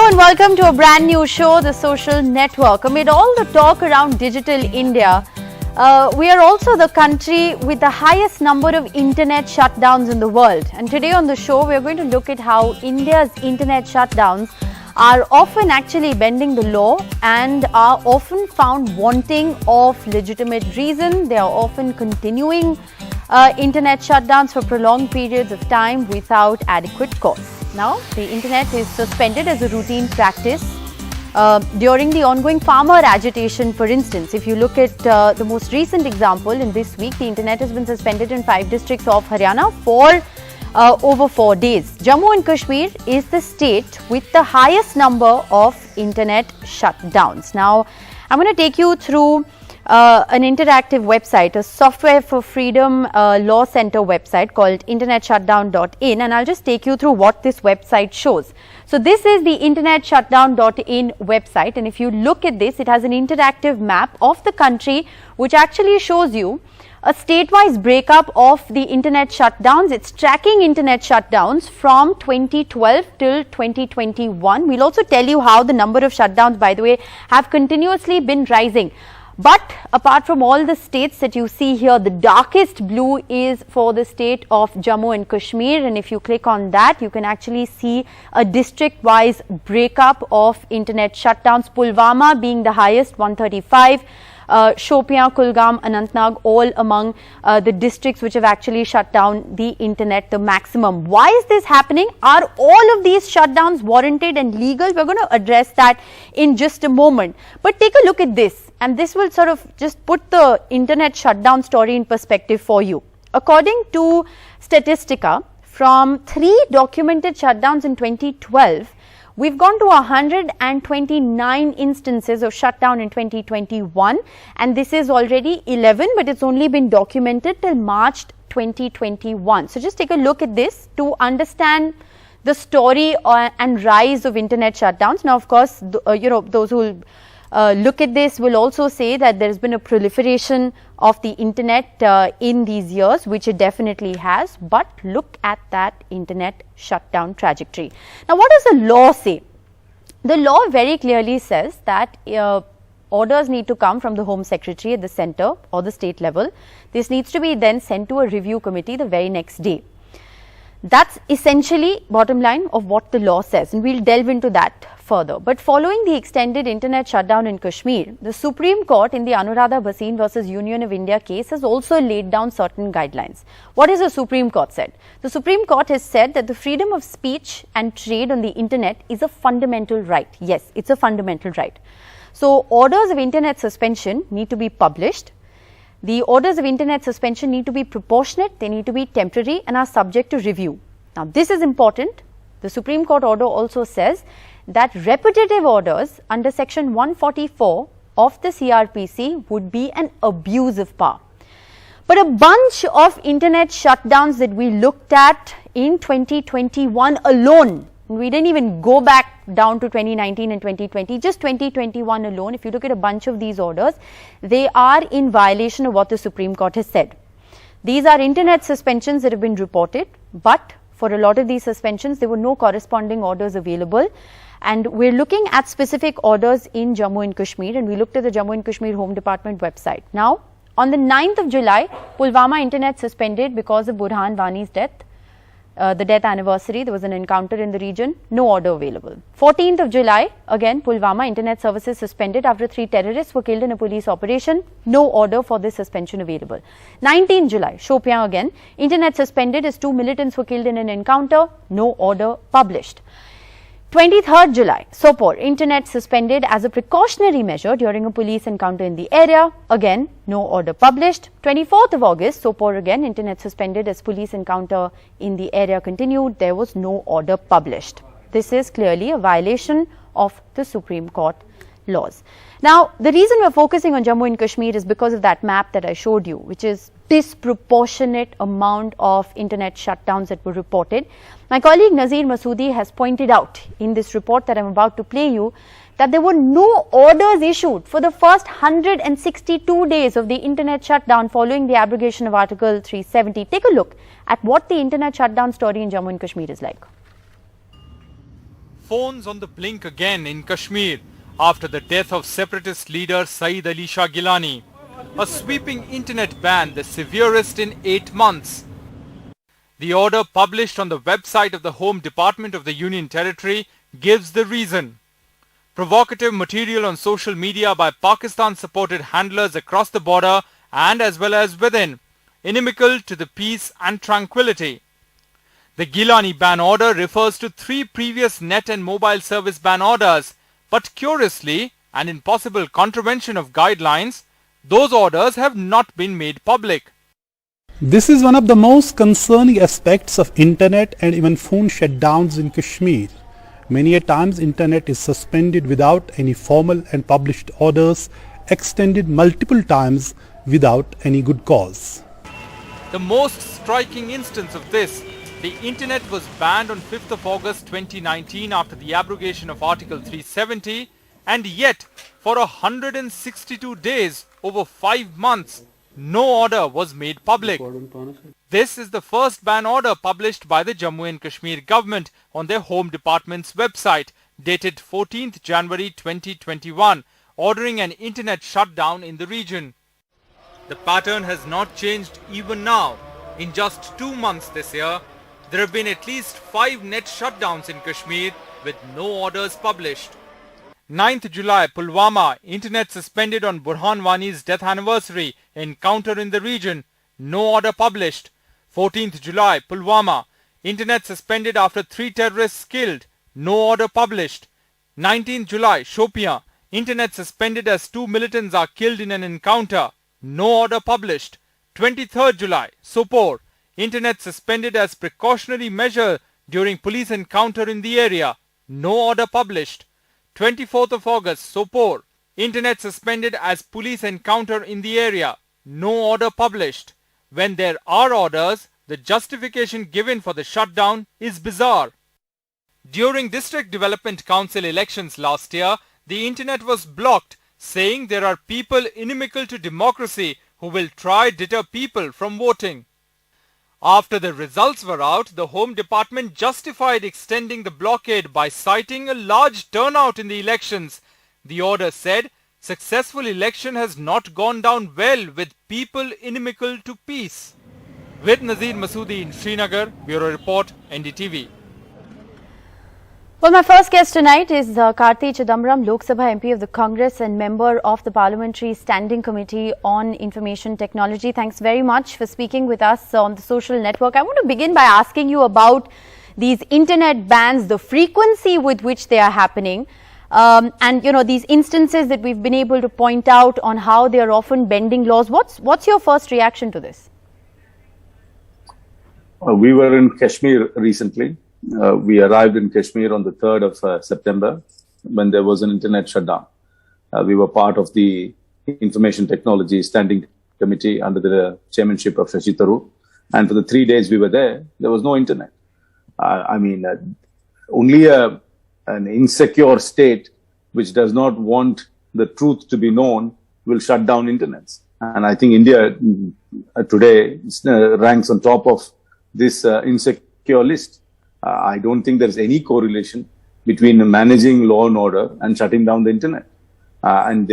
and welcome to a brand new show, The Social Network. Amid all the talk around digital India, we are also the country with the highest number of internet shutdowns in the world. And today on the show, we are going to look at how India's internet shutdowns are often actually bending the law and are often found wanting of legitimate reason. They are often continuing internet shutdowns for prolonged periods of time without adequate cause. Now, the internet is suspended as a routine practice during the ongoing farmer agitation, for instance. If you look at the most recent example in this week, the internet has been suspended in 5 districts of Haryana for over 4 days. Jammu and Kashmir is the state with the highest number of internet shutdowns. Now, I'm going to take you through an interactive website, a software for freedom law center website called internetshutdown.in, and I'll just take you through what this website shows. So this is the internetshutdown.in website, and if you look at this, it has an interactive map of the country which actually shows you a state-wise breakup of the internet shutdowns. It's tracking internet shutdowns from 2012 till 2021. We'll also tell you how the number of shutdowns, by the way, have continuously been rising. But apart from all the states that you see here, the darkest blue is for the state of Jammu and Kashmir, and if you click on that, you can actually see a district-wise breakup of internet shutdowns. Pulwama being the highest, 135. Shopian, Kulgam, Anantnag, all among the districts which have actually shut down the internet the maximum. Why is this happening? Are all of these shutdowns warranted and legal? We're going to address that in just a moment. But take a look at this, and this will sort of just put the internet shutdown story in perspective for you. According to Statistica, from 3 documented shutdowns in 2012, we've gone to 129 instances of shutdown in 2021, and this is already 11, but it's only been documented till March 2021. So just take a look at this to understand the story and rise of internet shutdowns. Now, of course, those who will look at this will also say that there's been a proliferation of the internet in these years, which it definitely has, but look at that internet shutdown trajectory. Now, what does the law say? The law very clearly says that orders need to come from the Home Secretary at the center or the state level. This needs to be then sent to a review committee the very next day. That's essentially bottom line of what the law says, and we'll delve into that further. But following the extended internet shutdown in Kashmir, the Supreme Court in the Anuradha Bhasin versus Union of India case has also laid down certain guidelines. What has the Supreme Court said? The Supreme Court has said that the freedom of speech and trade on the internet is a fundamental right. Yes, it's a fundamental right. So orders of internet suspension need to be published. The orders of internet suspension need to be proportionate, they need to be temporary and are subject to review. Now, this is important. The Supreme Court order also says that repetitive orders under section 144 of the CRPC would be an abuse of power. But a bunch of internet shutdowns that we looked at in 2021 alone, we didn't even go back down to 2019 and 2020, just 2021 alone, if you look at a bunch of these orders, they are in violation of what the Supreme Court has said. These are internet suspensions that have been reported, but for a lot of these suspensions, there were no corresponding orders available. And we're looking at specific orders in Jammu and Kashmir, and we looked at the Jammu and Kashmir Home Department website. Now, on the 9th of July, Pulwama internet suspended because of Burhan Wani's death. The death anniversary, there was an encounter in the region, no order available. 14th of July, again Pulwama, internet services suspended after 3 terrorists were killed in a police operation, no order for this suspension available. 19th July, Shopian again, internet suspended as 2 militants were killed in an encounter, no order published. 23rd July, Sopore, internet suspended as a precautionary measure during a police encounter in the area. Again, no order published. 24th of August, Sopore again, internet suspended as police encounter in the area continued. There was no order published. This is clearly a violation of the Supreme Court laws. Now, the reason we're focusing on Jammu and Kashmir is because of that map that I showed you, which is disproportionate amount of internet shutdowns that were reported. My colleague Nazir Masoodi has pointed out in this report that I'm about to play you that there were no orders issued for the first 162 days of the internet shutdown following the abrogation of Article 370. Take a look at what the internet shutdown story in Jammu and Kashmir is like. phones on the blink again in Kashmir after the death of separatist leader Saeed Ali Shah Gilani. A sweeping internet ban, the severest in 8 months. The order published on the website of the Home Department of the Union Territory gives the reason. Provocative material on social media by Pakistan-supported handlers across the border and as well as within, inimical to the peace and tranquility. The Gilani ban order refers to 3 previous net and mobile service ban orders, but curiously, and in possible contravention of guidelines, those orders have not been made public. This is one of the most concerning aspects of internet and even phone shutdowns in Kashmir. Many a times internet is suspended without any formal and published orders, extended multiple times without any good cause. The most striking instance of this, the internet was banned on 5th of August 2019 after the abrogation of Article 370, and yet for 162 days, over 5 months, no order was made public. This is the first ban order published by the Jammu and Kashmir government on their Home Department's website, dated 14th January 2021, ordering an internet shutdown in the region. The pattern has not changed even now. In just 2 months this year, there have been at least 5 net shutdowns in Kashmir with no orders published. 9th July, Pulwama, internet suspended on Burhan Wani's death anniversary, encounter in the region, no order published. 14th July, Pulwama, internet suspended after 3 terrorists killed, no order published. 19th July, Shopian, internet suspended as 2 militants are killed in an encounter, no order published. 23rd July, Sopore, internet suspended as precautionary measure during police encounter in the area, no order published. 24th of August, Sopore, internet suspended as police encounter in the area, no order published. When there are orders, the justification given for the shutdown is bizarre. During District Development Council elections last year, the internet was blocked, saying there are people inimical to democracy who will try deter people from voting. After the results were out, the Home Department justified extending the blockade by citing a large turnout in the elections. The order said, successful election has not gone down well with people inimical to peace. With Nazir Masoodi in Srinagar, Bureau Report, NDTV. Well, my first guest tonight is Karti Chidambaram, Lok Sabha MP of the Congress and member of the Parliamentary Standing Committee on Information Technology. Thanks very much for speaking with us on the social network. I want to begin by asking you about these internet bans, the frequency with which they are happening, and these instances that we've been able to point out on how they are often bending laws. What's your first reaction to this? We were in Kashmir recently. We arrived in Kashmir on the 3rd of September when there was an internet shutdown. We were part of the Information Technology Standing Committee under the chairmanship of Shashi Tharoor. And for the 3 days we were there was no internet. Only an insecure state which does not want the truth to be known will shut down internets. And I think India today ranks on top of this insecure list. I don't think there's any correlation between managing law and order and shutting down the internet. And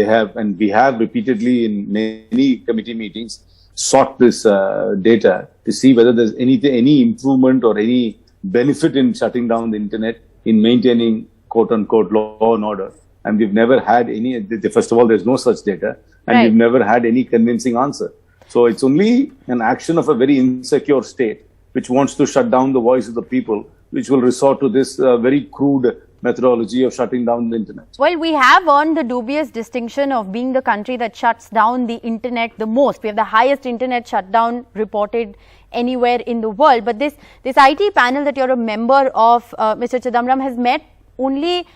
we have repeatedly in many committee meetings sought this data to see whether there's any improvement or any benefit in shutting down the internet in maintaining quote unquote law and order. And we've never had any, first of all, there's no such data, and we've never had any convincing answer. So it's only an action of a very insecure state which wants to shut down the voice of the people, which will resort to this very crude methodology of shutting down the internet. Well, we have earned the dubious distinction of being the country that shuts down the internet the most. We have the highest internet shutdown reported anywhere in the world. But this IT panel that you're a member of, Mr. Chidambaram, has met only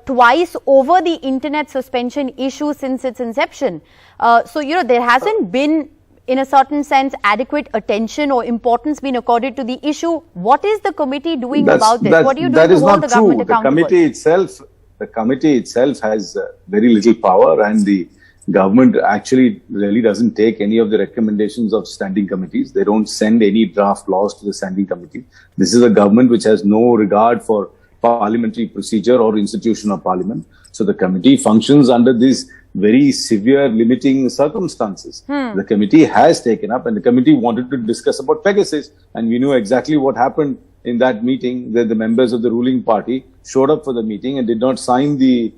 twice over the internet suspension issue since its inception. So, there hasn't been, in a certain sense, adequate attention or importance being accorded to the issue. What is the committee doing about this? What are you doing to hold the government accountable? The committee itself has very little power, and the government actually really doesn't take any of the recommendations of standing committees. They don't send any draft laws to the standing committee. This is a government which has no regard for parliamentary procedure or institution of parliament. So the committee functions under these very severe limiting circumstances. The committee has taken up, and the committee wanted to discuss about Pegasus, and we knew exactly what happened in that meeting, that the members of the ruling party showed up for the meeting and did not sign the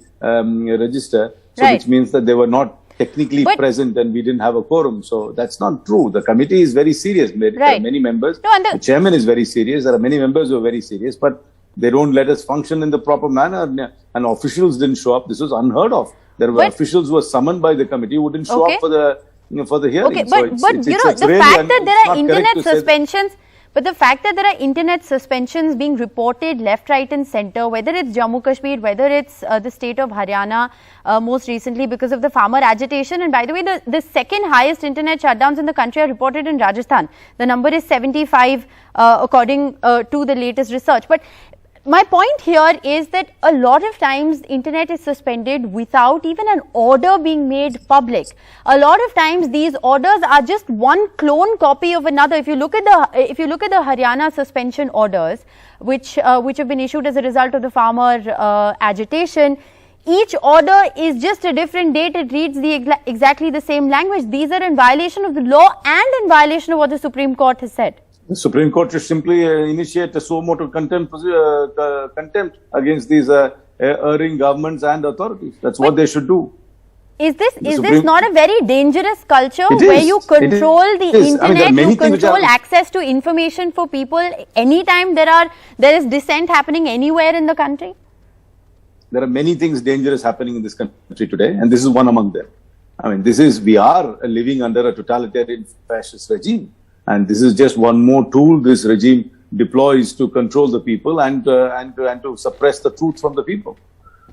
register, so Right. which means that they were not technically present and we didn't have a quorum. So that's not true. The committee is very serious. There Right. are many members. No, and The chairman is very serious. There are many members who are very serious, but they don't let us function in the proper manner, and officials didn't show up. This was unheard of. There were But- officials who were summoned by the committee who didn't show Okay. up for the hearing. Okay, So but you know, the really fact that there it's are not correct internet to say that- suspensions, but the fact that there are internet suspensions being reported left, right and centre, whether it's Jammu Kashmir, whether it's the state of Haryana, most recently because of the farmer agitation. And by the way, the second highest internet shutdowns in the country are reported in Rajasthan. The number is 75 according to the latest research. But my point here is that a lot of times internet is suspended without even an order being made public. A lot of times these orders are just one clone copy of another. If you look at the Haryana suspension orders, which have been issued as a result of the farmer agitation, each order is just a different date. It reads exactly the same language. These are in violation of the law and in violation of what the Supreme Court has said. The Supreme Court should simply initiate a suo motu contempt against these erring governments and authorities. That's what they should do. Is this Supreme- not a very dangerous culture It where is. you It control the is. I mean, there are internet, many you things which control are- access to information for people anytime there is dissent happening anywhere in the country? There are many things dangerous happening in this country today, and this is one among them. I mean, we are living under a totalitarian fascist regime, and this is just one more tool this regime deploys to control the people and to suppress the truth from the people.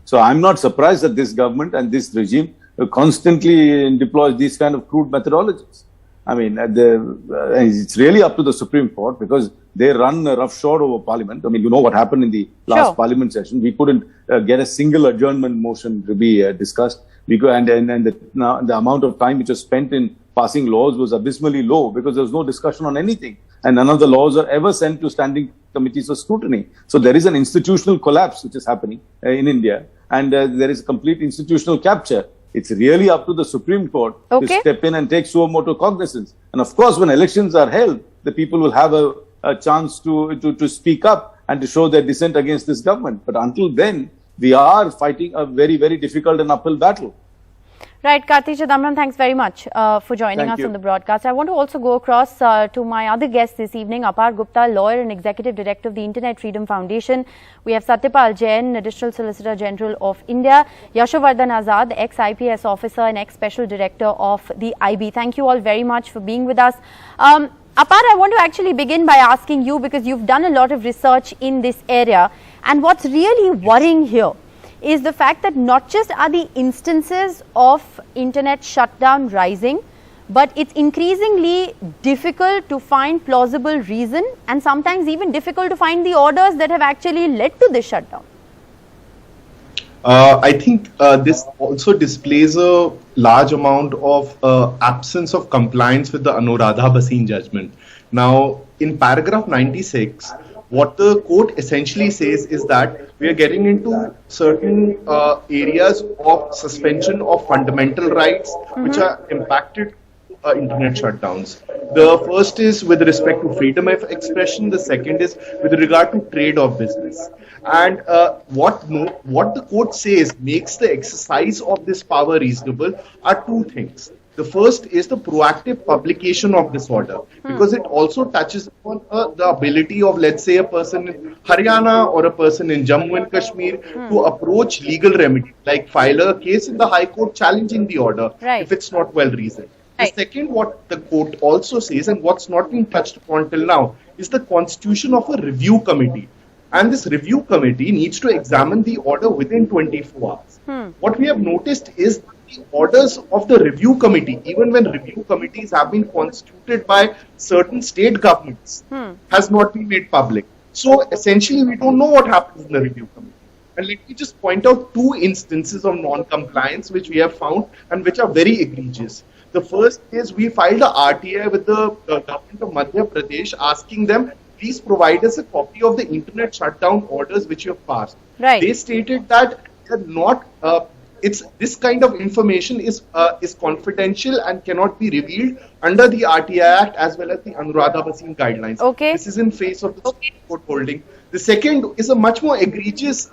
So I'm not surprised that this government and this regime constantly deploys these kind of crude methodologies. I mean, it's really up to the Supreme Court because they run roughshod over Parliament. I mean, you know what happened in the last Sure. Parliament session. We couldn't get a single adjournment motion to be discussed. The amount of time which was spent in passing laws was abysmally low because there was no discussion on anything. And none of the laws are ever sent to standing committees for scrutiny. So there is an institutional collapse which is happening in India, and there is complete institutional capture. It's really up to the Supreme Court to step in and take suo motu cognizance. And of course, when elections are held, the people will have a chance to speak up and to show their dissent against this government. But until then, we are fighting a very, very difficult and uphill battle. Right, Karthi Chidambaram, thanks very much for joining Thank us you. on the broadcast. I want to also go across to my other guest this evening, Apar Gupta, lawyer and executive director of the Internet Freedom Foundation. We have Satyapal Jain, Additional Solicitor General of India, Yashovardhan Azad, ex-IPS officer and ex-special director of the IB. Thank you all very much for being with us. Apar, I want to actually begin by asking you, because you've done a lot of research in this area, and what's really worrying here is the fact that not just are the instances of internet shutdown rising, but it's increasingly difficult to find plausible reason and sometimes even difficult to find the orders that have actually led to this shutdown. I think this also displays a large amount of absence of compliance with the Anuradha Bhasin judgment. Now, in paragraph 96, what the court essentially says is that we are getting into certain areas of suspension of fundamental rights which are impacted internet shutdowns. The first is with respect to freedom of expression. The second is with regard to trade of business. And what the court says makes the exercise of this power reasonable are two things. The first is the proactive publication of this order, because it also touches upon the ability of, let's say, a person in Haryana or a person in Jammu and Kashmir to approach legal remedy, like file a case in the High Court challenging the order if it's not well reasoned. The second, what the court also says, and what's not been touched upon till now, is the constitution of a review committee. And this review committee needs to examine the order within 24 hours. What we have noticed is the orders of the review committee, even when review committees have been constituted by certain state governments, has not been made public. So essentially, we don't know what happens in the review committee. And let me just point out two instances of non-compliance which we have found and which are very egregious. The first is we filed a RTI with the government of Madhya Pradesh asking them please provide us a copy of the internet shutdown orders which you have passed. Right. They stated that they're not. It's this kind of information is confidential and cannot be revealed under the RTI Act as well as the Anuradha Bhasin guidelines. Okay. This is in face of the Supreme Court holding. The second is a much more egregious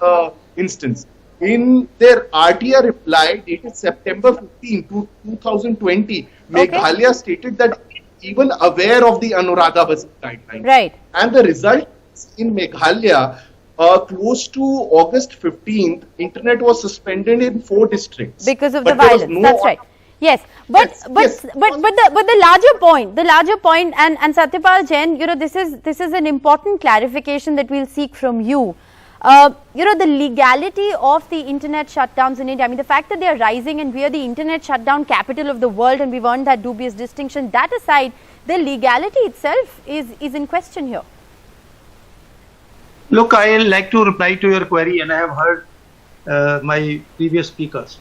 instance. In their RTI reply dated September 15, 2020, Meghalaya stated that even aware of the Anuradha Bhasin guidelines. Right. And the result in Meghalaya, close to August 15th, internet was suspended in 4 districts. Because of But the there was violence. no That's right. Yes, but the larger point, and Satyapal Jain, this is an important clarification that we'll seek from you. The legality of the internet shutdowns in India. I mean, the fact that they are rising and we are the internet shutdown capital of the world and we've earned that dubious distinction. That aside, the legality itself is in question here. Look, I like to reply to your query, and I have heard my previous speakers.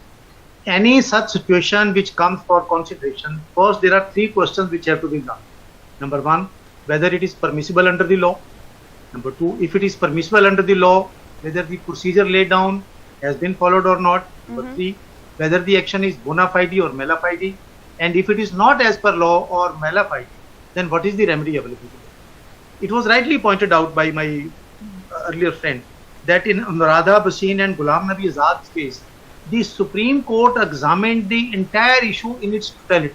Any such situation which comes for consideration, first there are 3 questions which have to be done. Number 1, whether it is permissible under the law. Number 2, if it is permissible under the law, whether the procedure laid down has been followed or not. Number 3, whether the action is bona fide or mala fide. And if it is not as per law or mala fide, then what is the remedy available? It was rightly pointed out by my earlier friend that in Anuradha Bhasin and Ghulam Nabi Azad's case, the Supreme Court examined the entire issue in its totality.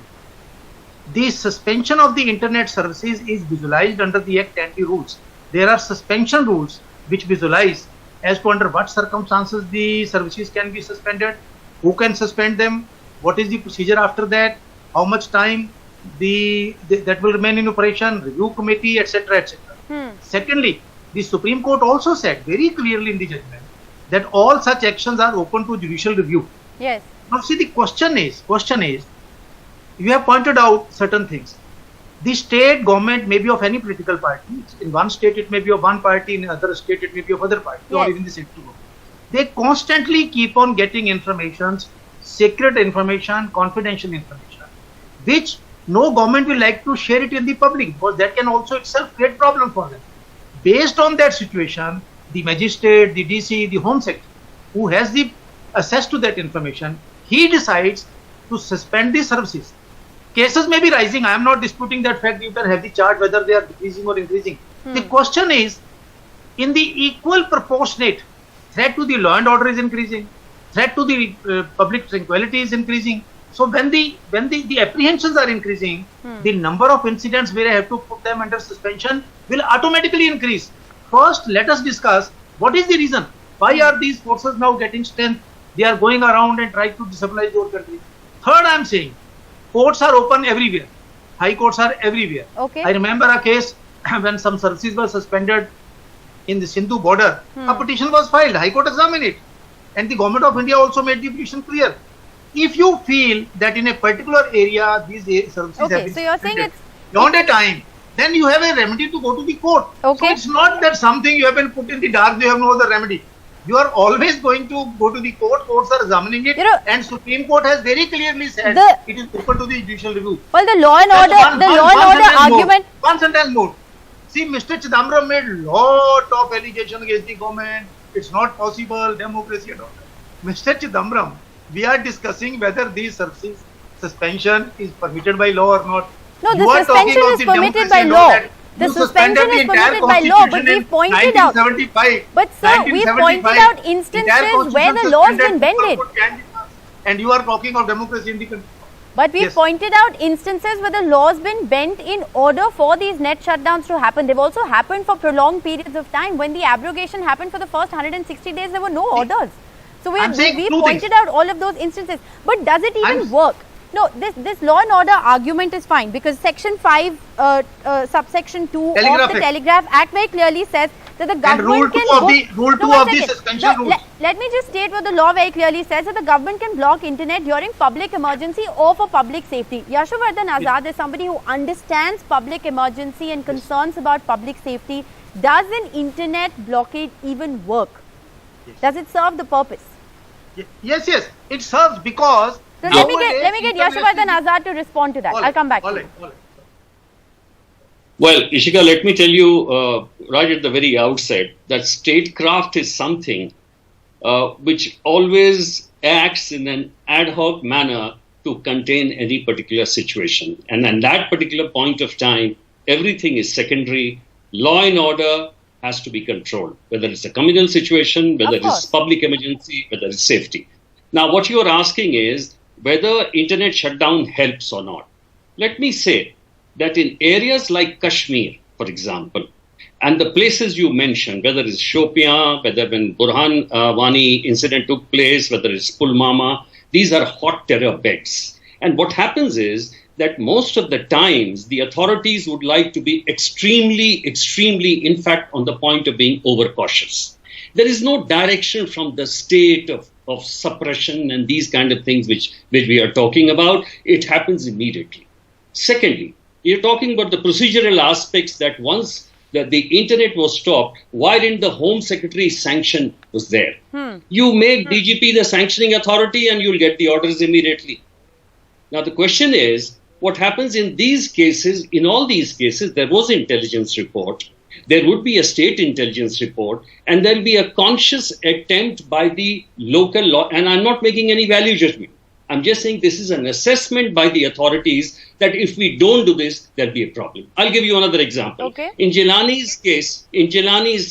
The suspension of the internet services is visualized under the Act and the rules. There are suspension rules which visualize as to under what circumstances the services can be suspended, who can suspend them, what is the procedure after that, how much time that will remain in operation, review committee, etc., etc. Secondly, the Supreme Court also said very clearly in the judgment that all such actions are open to judicial review. Yes. Now see, the question is, you have pointed out certain things. The state government may be of any political party. In one state it may be of one party, in another state it may be of other party, or even the central government. They constantly keep on getting information, secret information, confidential information, which no government will like to share it in the public, because that can also itself create problem for them. Based on that situation, the magistrate, the DC, the Home Secretary, who has the access to that information, he decides to suspend the services. Cases may be rising. I am not disputing that fact. You can have the chart whether they are decreasing or increasing. The question is, in the equal proportionate, threat to the law and order is increasing, threat to the public tranquility is increasing. So when the apprehensions are increasing, the number of incidents where I have to put them under suspension will automatically increase. First, let us discuss what is the reason. Why are these forces now getting strength? They are going around and trying to destabilize your country. Third, I am saying, courts are open everywhere. High courts are everywhere. Okay. I remember a case when some services were suspended in the Sindhu border. A petition was filed. High Court examined it. And the government of India also made the petition clear. If you feel that in a particular area these services have been so you're saying suspended it's beyond a time, then you have a remedy to go to the court. Okay. So it's not that something you have been put in the dark, you have no other remedy. You are always going to go to the court, courts are examining it, and Supreme Court has very clearly said it is open to the judicial review. Well, the law and order argument. One sentence more. See, Mr. Chidambaram made lot of allegations against the government. It's not possible, democracy and all that. Mr. Chidambaram, we are discussing whether these services suspension is permitted by law or not. No, the suspension is permitted by law. The suspension is permitted by law, but we pointed out. But sir, we pointed out instances where the law has been bended. And you are talking of democracy in the country. But we pointed out instances where the law has been bent in order for these net shutdowns to happen. They've also happened for prolonged periods of time. When the abrogation happened for the first 160 days, there were no orders. So we pointed out all of those instances. But does it even work? No, this law and order argument is fine, because section 5 subsection 2 of the Telegraph Act very clearly says that the government Rule 2 of the suspension rules. Let me just state what the law very clearly says, that the government can block internet during public emergency or for public safety. Yashovardhan Azad is somebody who understands public emergency and concerns about public safety. Does an internet blockade even work? Does it serve the purpose? Yes, it serves, because so let me get Yashovardhan Azad to respond to that. I'll come back. All right. Well, Ishika, let me tell you right at the very outset that statecraft is something which always acts in an ad hoc manner to contain any particular situation. And at that particular point of time, everything is secondary. Law and order has to be controlled, whether it's a communal situation, whether it's public emergency, whether it's safety. Now, what you are asking is whether internet shutdown helps or not. Let me say that in areas like Kashmir, for example, and the places you mentioned, whether it's Shopian, whether when Burhan Wani incident took place, whether it's Pulwama, these are hot terror beds. And what happens is that most of the times the authorities would like to be extremely, in fact, on the point of being overcautious. There is no direction from the state of suppression and these kind of things which we are talking about. It happens immediately. Secondly, you're talking about the procedural aspects that once the internet was stopped, why didn't the Home Secretary sanction was there? You make DGP the sanctioning authority and you'll get the orders immediately. Now the question is, what happens in these cases? In all these cases, there was an intelligence report. There would be a state intelligence report, and there'll be a conscious attempt by the local law. And I'm not making any value judgment. I'm just saying this is an assessment by the authorities that if we don't do this, there'll be a problem. I'll give you another example. Okay. In Jelani's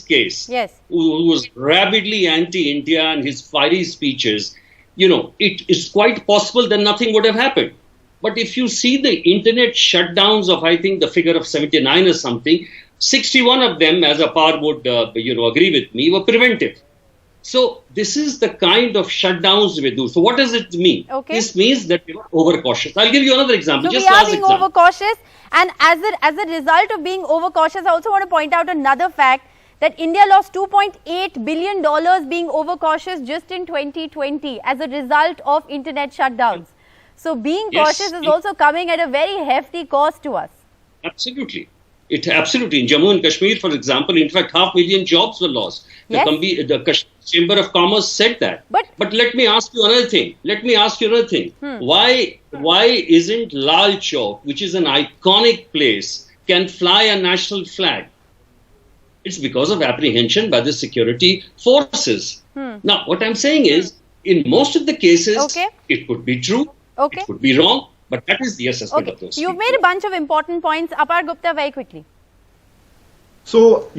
case, yes, who was rabidly anti-India and his fiery speeches, it is quite possible that nothing would have happened. But if you see the internet shutdowns of, I think, the figure of 79 or something, 61 of them, as Apar would, agree with me, were preventive. So this is the kind of shutdowns we do. So what does it mean? Okay. This means that we are overcautious. I'll give you another example. So Just we are last being example. overcautious, and as a result of being overcautious, I also want to point out another fact that India lost $2.8 billion being overcautious just in 2020 as a result of internet shutdowns. So being cautious is also coming at a very hefty cost to us. Absolutely. Absolutely. In Jammu and Kashmir, for example, in fact, 500,000 jobs were lost. Yes. The Kashmir Chamber of Commerce said that. But let me ask you another thing. Why isn't Lal Chowk, which is an iconic place, can fly a national flag? It's because of apprehension by the security forces. Now, what I'm saying is, in most of the cases, it could be true, it could be wrong, but that is the assessment of those. You've made a bunch of important points. Apar Gupta, very quickly. So,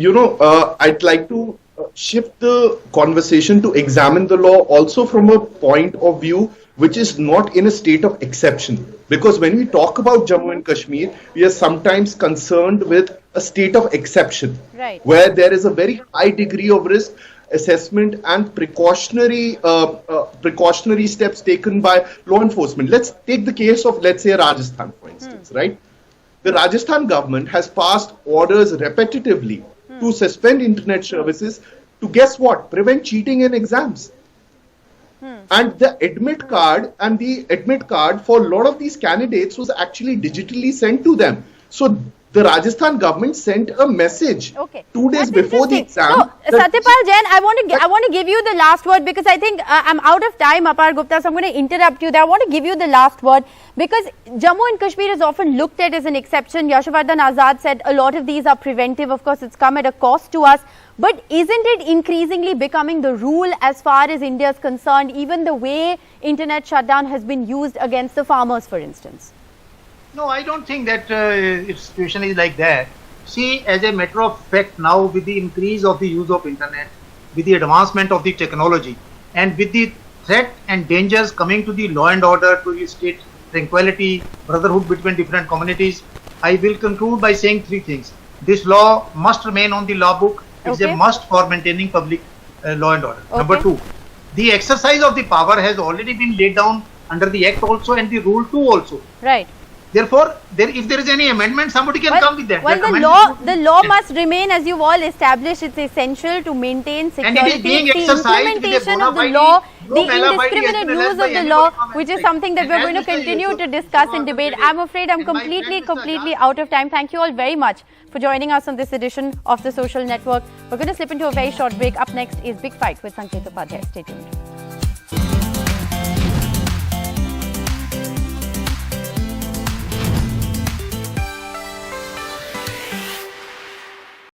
I'd like to shift the conversation to examine the law also from a point of view which is not in a state of exception. Because when we talk about Jammu and Kashmir, we are sometimes concerned with a state of exception, where there is a very high degree of risk assessment and precautionary steps taken by law enforcement. Let's take the case of, let's say, Rajasthan, for instance, right? The Rajasthan government has passed orders repetitively to suspend internet services to, guess what, prevent cheating in exams. And the admit card for a lot of these candidates was actually digitally sent to them. So the Rajasthan government sent a message 2 days before the exam. So, Satyapal Jain, I want to give you the last word because I think I'm out of time, Apar Gupta, so I'm going to interrupt you there. I want to give you the last word because Jammu and Kashmir is often looked at as an exception. Yashvardhan Azad said a lot of these are preventive. Of course, it's come at a cost to us. But isn't it increasingly becoming the rule as far as India is concerned, even the way internet shutdown has been used against the farmers, for instance? No, I don't think that its situation is like that. See, as a matter of fact, now with the increase of the use of internet, with the advancement of the technology, and with the threat and dangers coming to the law and order, to the state tranquility, brotherhood between different communities, I will conclude by saying three things. This law must remain on the law book. It's a must for maintaining public law and order. Number two, the exercise of the power has already been laid down under the Act also and the Rule 2 also. Right. Therefore, if there is any amendment, somebody can come with that. Well, the law must remain, as you've all established. It's essential to maintain security. And it is being exercised with implementation of the law, the indiscriminate use of the law, which is something that we're going to continue to discuss and debate. I'm afraid I'm completely out of time. Thank you all very much for joining us on this edition of The Social Network. We're going to slip into a very short break. Up next is Big Fight with Sanket Upadhyay. Stay tuned.